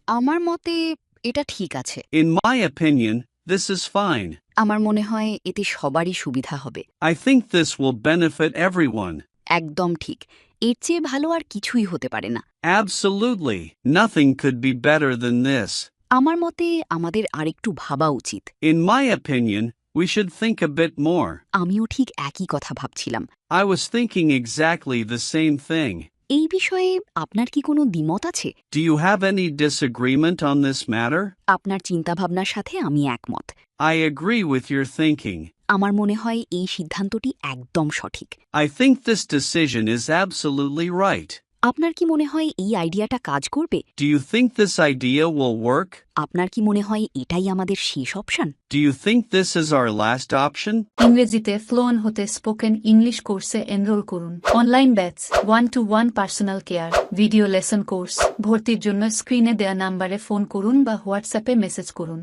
আমার মতে এটা ঠিক আছে। In my opinion, this is fine. আমার মনে হয় এতে সবারই সুবিধা হবে। I think this will benefit everyone. একদম ঠিক। এর চেয়ে ভালো আর কিছুই হতে পারে না। Absolutely. Nothing could be better than this. আমার মতে আমাদের আরেকটু ভাবা উচিত। In my opinion, we should think a bit more. আমিও ঠিক একই কথা ভাবছিলাম। I was thinking exactly the same thing. এই বিষয়ে আপনার কি কোনো দ্বিমত আছে? Do you have any disagreement on this matter? আপনার চিন্তাভাবনার সাথে আমি একমত। I agree with your thinking. আমার মনে হয় এই সিদ্ধান্তটি একদম সঠিক। I think this decision is absolutely right. আপনার কি মনে হয় এই আইডিয়াটা কাজ করবে? Do you think this idea will work? আপনার কি মনে হয় এটাই আমাদের শেষ option? Do you think this is our last option? ইংরেজিতে ফ্লুয়েন্ট হতে স্পোকেন ইংলিশ কোর্সে এনরোল করুন। Online batch, 1-to-1 personal care, video lesson course. ভর্তির জন্য স্ক্রিনে দেয়া নাম্বারে ফোন করুন বা হোয়াটসঅ্যাপে মেসেজ করুন।